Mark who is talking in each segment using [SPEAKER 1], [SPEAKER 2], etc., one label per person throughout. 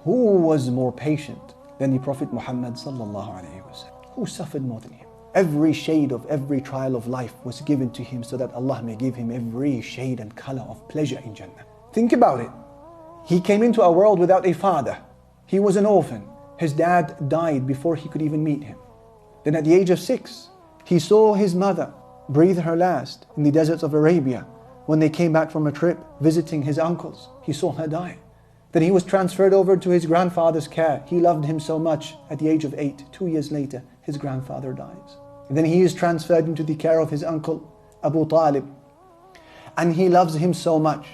[SPEAKER 1] Who was more patient than the Prophet Muhammad sallallahu alaihi wasallam? Who suffered more than him? Every shade of every trial of life was given to him so that Allah may give him every shade and color of pleasure in Jannah. Think about it. He came into our world without a father. He was an orphan. His dad died before he could even meet him. Then at the age of 6, he saw his mother breathe her last in the deserts of Arabia. When they came back from a trip visiting his uncles, he saw her die. Then he was transferred over to his grandfather's care. He loved him so much. At the age of 8, 2 years later, his grandfather dies. And then he is transferred into the care of his uncle, Abu Talib. And he loves him so much.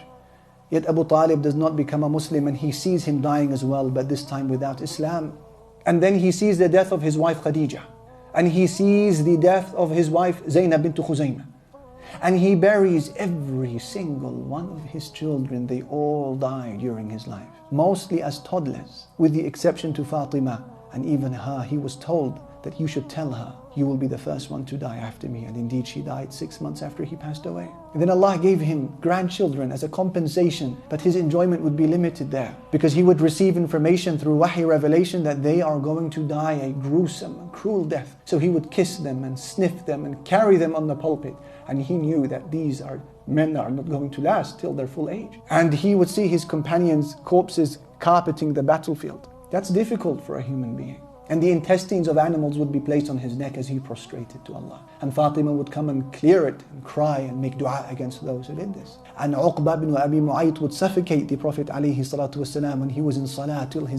[SPEAKER 1] Yet Abu Talib does not become a Muslim, and he sees him dying as well, but this time without Islam. And then he sees the death of his wife Khadija. And he sees the death of his wife Zainab bint Khuzaymah. And he buries every single one of his children. They all die during his life, mostly as toddlers, with the exception to Fatima. And even her, he was told that you should tell her, you will be the first one to die after me. And indeed she died 6 months after he passed away. And then Allah gave him grandchildren as a compensation, but his enjoyment would be limited there, because he would receive information through wahi revelation that they are going to die a gruesome and cruel death. So he would kiss them and sniff them and carry them on the pulpit. And he knew that these are men that are not going to last till their full age. And he would see his companions' corpses carpeting the battlefield. That's difficult for a human being. And the intestines of animals would be placed on his neck as he prostrated to Allah. And Fatima would come and clear it and cry and make dua against those who did this. And Uqba ibn Abi Mu'ayt would suffocate the Prophet ﷺ when he was in salah till he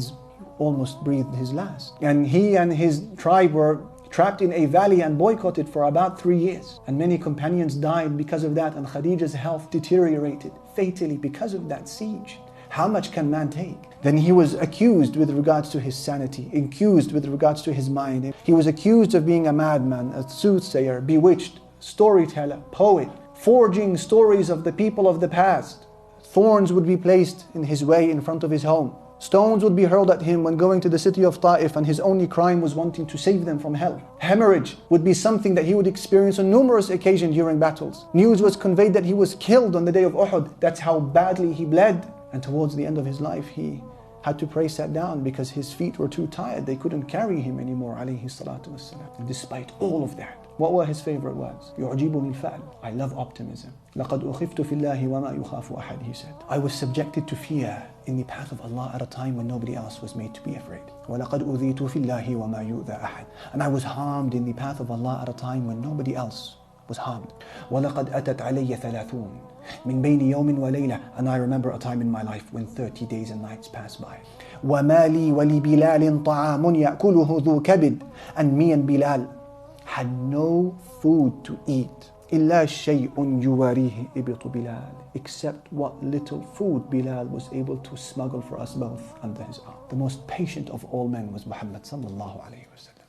[SPEAKER 1] almost breathed his last. And he and his tribe were trapped in a valley and boycotted for about 3 years. And many companions died because of that, and Khadija's health deteriorated fatally because of that siege. How much can man take? Then he was accused with regards to his sanity, accused with regards to his mind. He was accused of being a madman, a soothsayer, bewitched, storyteller, poet, forging stories of the people of the past. Thorns would be placed in his way in front of his home. Stones would be hurled at him when going to the city of Ta'if, and his only crime was wanting to save them from hell. Hemorrhage would be something that he would experience on numerous occasions during battles. News was conveyed that he was killed on the day of Uhud. That's how badly he bled. And towards the end of his life, he had to pray sat down because his feet were too tired. They couldn't carry him anymore, alayhi salatu wassalam. And despite all of that, what were his favorite words? يُعْجِبُنِ الْفَعْلُ. I love optimism. لَقَدْ أُخِفْتُ فِي اللَّهِ وَمَا يُخَافُ أَحَدٍ, he said. I was subjected to fear in the path of Allah at a time when nobody else was made to be afraid. وَلَقَدْ أُذِيتُ فِي اللَّهِ وَمَا يُؤْذَى أَحَدٍ. And I was harmed in the path of Allah at a time when nobody else was harmed. وَلَقَدْ أَتَتْ عَلَيَّ ثَلَاثُونَ مِنْ بَيْنِ يَوْمٍ وَلَيْلَةٍ. And I remember a time in my life when 30 days and nights passed by. وَمَا لِي وَلِبِلَالٍ طَعَامٌ يَأْكُلُهُ ذُو كَبِدٍ. And me and Bilal had no food to eat. إِلَّا شَيْءٌ يُوَارِيهِ إِبِطُ بِلَالٍ. Except what little food Bilal was able to smuggle for us both under his arm. The most patient of all men was Muhammad sallallahu alayhi wa sallam.